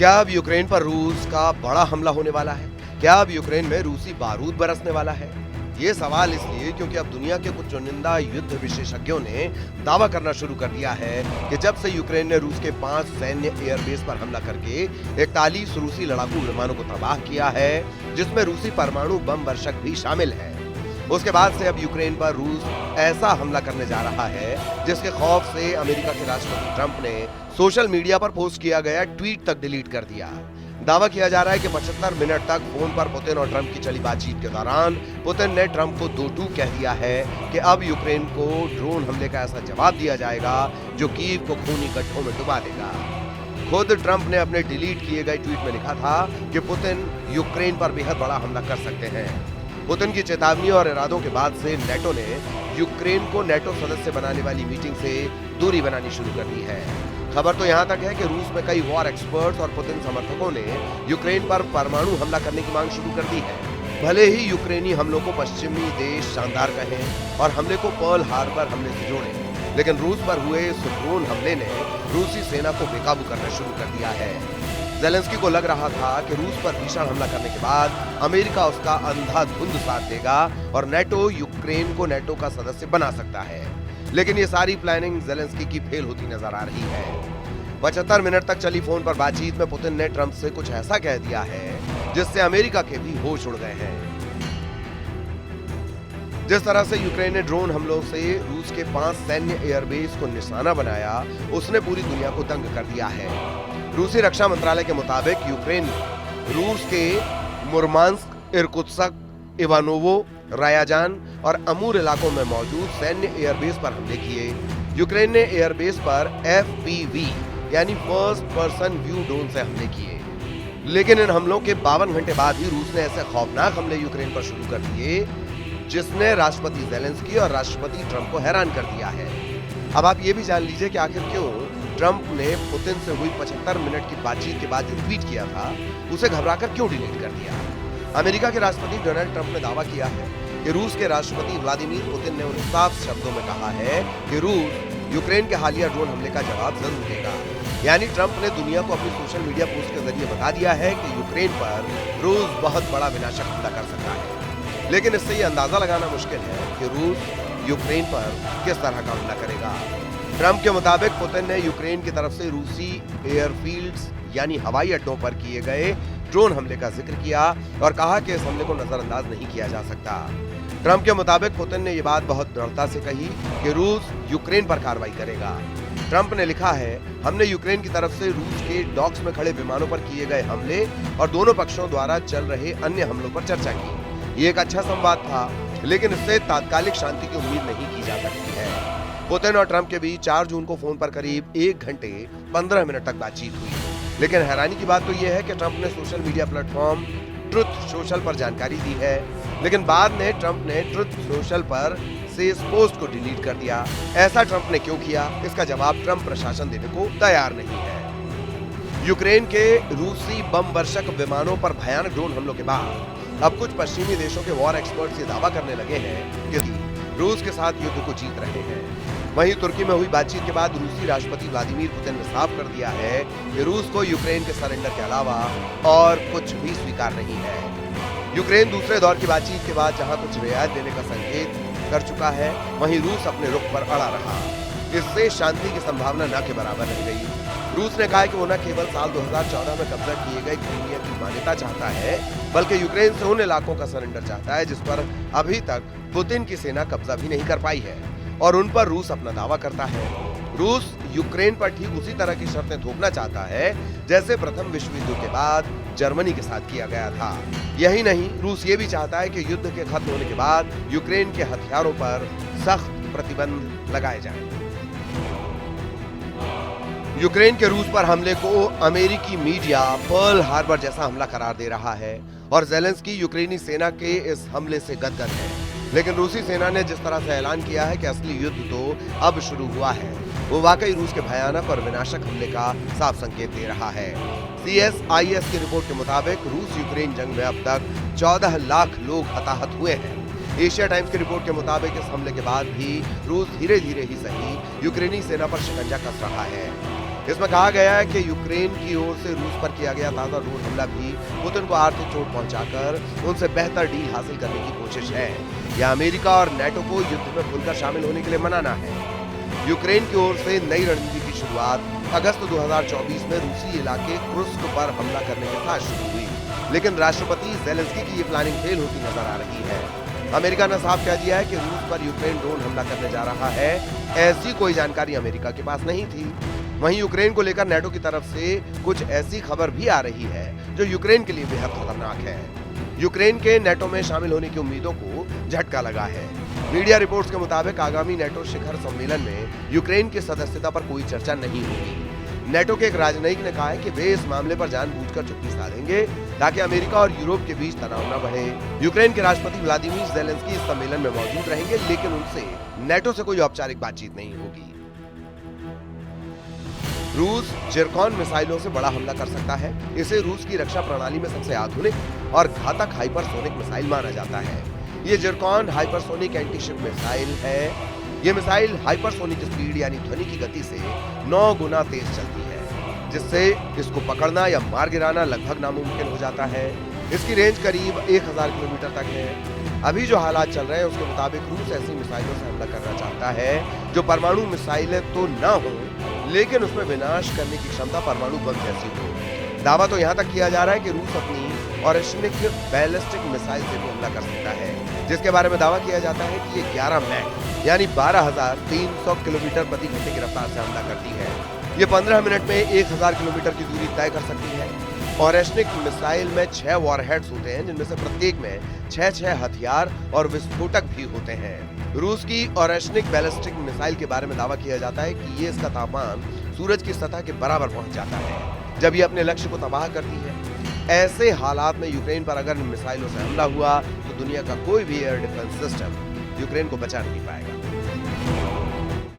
क्या अब यूक्रेन पर रूस का बड़ा हमला होने वाला है? क्या अब यूक्रेन में रूसी बारूद बरसने वाला है? ये सवाल इसलिए क्योंकि अब दुनिया के कुछ चुनिंदा युद्ध विशेषज्ञों ने दावा करना शुरू कर दिया है कि जब से यूक्रेन ने रूस के 5 सैन्य एयरबेस पर हमला करके 41 रूसी लड़ाकू विमानों को तबाह किया है, जिसमें रूसी परमाणु बम वर्षक भी शामिल है, उसके बाद से अब यूक्रेन पर रूस ऐसा हमला करने जा रहा है जिसके खौफ से अमेरिका के राष्ट्रपति ट्रंप ने सोशल मीडिया पर पोस्ट किया गया ट्वीट तक डिलीट कर दिया। दावा किया जा रहा है कि 75 मिनट तक फोन पर पुतिन और ट्रंप की चली बातचीत के दौरान पुतिन ने ट्रंप को दो टूक कह दिया है कि अब यूक्रेन को ड्रोन हमले का ऐसा जवाब दिया जाएगा जो कीव को खूनी गड्ढों में डुबा देगा। खुद ट्रंप ने अपने डिलीट किए गए ट्वीट में लिखा था कि पुतिन यूक्रेन पर बेहद बड़ा हमला कर सकते हैं। पुतिन की चेतावनी और इरादों के बाद से नेटो ने यूक्रेन को नेटो सदस्य बनाने वाली मीटिंग से दूरी बनानी शुरू कर दी है। खबर तो यहाँ तक है कि रूस में कई वॉर एक्सपर्ट्स और पुतिन समर्थकों ने यूक्रेन पर परमाणु हमला करने की मांग शुरू कर दी है। भले ही यूक्रेनी हमलों को पश्चिमी देश शानदार कहें और हमले को पर्ल हार्बर हमले से जोड़ें, लेकिन रूस पर हुए इस ड्रोन हमले ने रूसी सेना को बेकाबू करना शुरू कर दिया है। ज़ेलेंस्की को लग रहा था कि रूस पर भीषण हमला करने के बाद अमेरिका उसका अंधाधुंध साथ देगा और नेटो यूक्रेन को नेटो का सदस्य बना सकता है, लेकिन ये सारी प्लानिंग ज़ेलेंस्की की फेल होती नजर आ रही है। 75 मिनट तक चली फोन पर बातचीत में पुतिन ने ट्रंप से कुछ ऐसा कह दिया है जिससे अमेरिका के भी होश उड़ गए हैं। जिस तरह से यूक्रेन ने ड्रोन हमलों से रूस के 5 सैन्य एयरबेस को निशाना बनाया, उसने पूरी दुनिया को दंग कर दिया है। रूसी रक्षा मंत्रालय के मुताबिक यूक्रेन रूस के मुर्मांस्क, इरकुत्स्क, इवानोवो, रायाजान और अमूर इलाकों में मौजूद सैन्य एयरबेस पर हमले किए। यूक्रेन ने एयरबेस पर FPV यानी फर्स्ट पर्सन व्यू ड्रोन से हमले किए, लेकिन इन हमलों के 52 घंटे बाद ही रूस ने ऐसे खौफनाक हमले यूक्रेन पर शुरू कर दिए जिसने राष्ट्रपति ज़ेलेंस्की और राष्ट्रपति ट्रंप को हैरान कर दिया है। अब आप ये भी जान लीजिए कि आखिर क्यों ट्रंप ने पुतिन से हुई 75 मिनट की बातचीत के बाद जो ट्वीट किया था उसे घबराकर क्यों डिलीट कर दिया। अमेरिका के राष्ट्रपति डोनाल्ड ट्रंप ने दावा किया है कि रूस के राष्ट्रपति व्लादिमीर पुतिन ने उन्हें साफ शब्दों में कहा है कि रूस यूक्रेन के हालिया ड्रोन हमले का जवाब जरूर देगा। यानी ट्रंप ने दुनिया को अपनी सोशल मीडिया पोस्ट के जरिए बता दिया है कि यूक्रेन पर रूस बहुत बड़ा विनाशक हमला कर सकता है, लेकिन इससे ये अंदाजा लगाना मुश्किल है कि रूस यूक्रेन पर किस तरह का हमला करेगा। ट्रंप के मुताबिक पुतिन ने यूक्रेन की तरफ से रूसी एयरफील्ड्स यानी हवाई अड्डों पर किए गए ड्रोन हमले का जिक्र किया और कहा कि इस हमले को नजरअंदाज नहीं किया जा सकता। ट्रंप के मुताबिक पुतिन ने ये बात बहुत दृढ़ता से कही कि रूस यूक्रेन पर कार्रवाई करेगा। ट्रंप ने लिखा है, हमने यूक्रेन की तरफ से रूस के डॉक्स में खड़े विमानों पर किए गए हमले और दोनों पक्षों द्वारा चल रहे अन्य हमलों पर चर्चा की। ये एक अच्छा संवाद था, लेकिन इससे तात्कालिक शांति की उम्मीद नहीं की जा सकती है। पुतिन और ट्रंप के बीच 4 जून को फोन पर करीब 1 घंटे 15 मिनट तक बातचीत हुई, लेकिन हैरानी की बात तो यह है कि ट्रंप ने social media platform truth social पर जानकारी दी है, लेकिन बाद में ट्रंप ने ट्रुथ सोशल पर से इस पोस्ट को डिलीट कर दिया। ऐसा ट्रंप ने क्यों किया, इसका जवाब ट्रंप प्रशासन देने को तैयार नहीं है। यूक्रेन के रूसी बम वर्षक विमानों पर भयानक ड्रोन हमलों के बाद अब कुछ पश्चिमी देशों के वॉर एक्सपर्ट्स ये दावा करने लगे हैं कि रूस के साथ युद्ध को जीत रहे हैं। वहीं तुर्की में हुई बातचीत के बाद रूसी राष्ट्रपति व्लादिमीर पुतिन ने साफ कर दिया है कि रूस को यूक्रेन के सरेंडर के अलावा और कुछ भी स्वीकार नहीं है। यूक्रेन दूसरे दौर की बातचीत के बाद जहां कुछ रियायत देने का संकेत कर चुका है, वहीं रूस अपने रुख पर अड़ा रहा। इससे शांति की संभावना न के बराबर रह गई। रूस ने कहा है कि वो न केवल साल 2014 में कब्जा किए गए क्रीमिया की मान्यता चाहता है, बल्कि यूक्रेन से उन इलाकों का सरेंडर चाहता है जिस पर अभी तक पुतिन की सेना कब्जा भी नहीं कर पाई है, और उन पर रूस अपना दावा करता है। रूस यूक्रेन पर ठीक उसी तरह की शर्तें थोपना चाहता है जैसे प्रथम विश्व युद्ध के बाद जर्मनी के साथ किया गया था। यही नहीं, रूस ये भी चाहता है कि युद्ध के खत्म होने के बाद यूक्रेन के हथियारों पर सख्त प्रतिबंध लगाए जाएं। यूक्रेन के रूस पर हमले को अमेरिकी मीडिया पर्ल हार्बर जैसा हमला करार दे रहा है और ज़ेलेंस्की यूक्रेनी सेना के इस हमले से गदगद है, लेकिन रूसी सेना ने जिस तरह से ऐलान किया है कि असली युद्ध तो अब शुरू हुआ है, वो वाकई रूस के भयानक और विनाशक हमले का साफ संकेत दे रहा है। CSIS की रिपोर्ट के मुताबिक रूस यूक्रेन जंग में अब तक 14 लाख लोग हताहत हुए हैं। एशिया टाइम्स की रिपोर्ट के मुताबिक इस हमले के बाद भी रूस धीरे धीरे ही सही यूक्रेनी सेना पर शिकंजा कस रहा है। इसमें कहा गया है कि यूक्रेन की ओर से रूस पर किया गया ताजा ड्रोन हमला भी पुतिन को आर्थिक चोट पहुंचाकर उनसे बेहतर डील हासिल करने की कोशिश है। यह अमेरिका और नेटो को युद्ध में खुलकर शामिल होने के लिए मनाना है। यूक्रेन की ओर से नई रणनीति की शुरुआत अगस्त 2024 में रूसी इलाके कुर्स्क पर हमला करने के साथ शुरू हुई, लेकिन राष्ट्रपति ज़ेलेंस्की की ये प्लानिंग फेल होती नजर आ रही है। अमेरिका ने साफ कह दिया है कि रूस पर यूक्रेन ड्रोन हमला करने जा रहा है। ऐसी कोई जानकारी अमेरिका के पास नहीं थी। वहीं यूक्रेन को लेकर नेटो की तरफ से कुछ ऐसी खबर भी आ रही है जो यूक्रेन के लिए बेहद खतरनाक है। यूक्रेन के नेटो में शामिल होने की उम्मीदों को झटका लगा है। मीडिया रिपोर्ट्स के मुताबिक आगामी नेटो शिखर सम्मेलन में यूक्रेन की सदस्यता पर कोई चर्चा नहीं होगी। नेटो के एक राजनयिक ने कहा है कि वे इस मामले पर जानबूझकर चुप्पी साधेंगे ताकि अमेरिका और यूरोप के बीच तनाव न बढ़े। यूक्रेन के राष्ट्रपति व्लादिमीर ज़ेलेंस्की इस सम्मेलन में मौजूद रहेंगे, लेकिन उनसे नेटो से कोई औपचारिक बातचीत नहीं होगी। रूस जिरकॉन मिसाइलों से बड़ा हमला कर सकता है। इसे रूस की रक्षा प्रणाली में सबसे आधुनिक और घातक हाइपरसोनिक मिसाइल माना जाता है। ये जिरकॉन हाइपरसोनिक एंटीशिप मिसाइल है। ये मिसाइल हाइपरसोनिक स्पीड यानी ध्वनि की गति से 9 गुना तेज चलती है, जिससे इसको पकड़ना या मार गिराना लगभग नामुमकिन हो जाता है। इसकी रेंज करीब 1000 किलोमीटर तक है। अभी जो हालात चल रहे हैं उसके मुताबिक रूस ऐसी मिसाइलों से हमला करना चाहता है जो परमाणु मिसाइलें तो न हो, लेकिन उसमें विनाश करने की क्षमता परमाणु बम जैसी हो। दावा तो यहाँ तक किया जा रहा है कि रूस अपनी ऑरेशनिक बैलिस्टिक मिसाइल से भी हमला कर सकता है, जिसके बारे में दावा किया जाता है कि ये 11 मैक यानी 12,300 किलोमीटर प्रति घंटे की रफ्तार से हमला करती है। ये 15 मिनट में 1000 किलोमीटर की दूरी तय कर सकती है। ऑरेशनिक मिसाइल में 6 वॉरहेड्स होते हैं, जिनमें से प्रत्येक में 6 हथियार और विस्फोटक भी होते हैं। रूस की ऑरेशनिक बैलिस्टिक मिसाइल के बारे में दावा किया जाता है कि ये इसका तापमान सूरज की सतह के बराबर पहुंच जाता है जब ये अपने लक्ष्य को तबाह करती है। ऐसे हालात में यूक्रेन पर अगर मिसाइलों से हमला हुआ तो दुनिया का कोई भी एयर डिफेंस सिस्टम यूक्रेन को बचा नहीं पाएगा।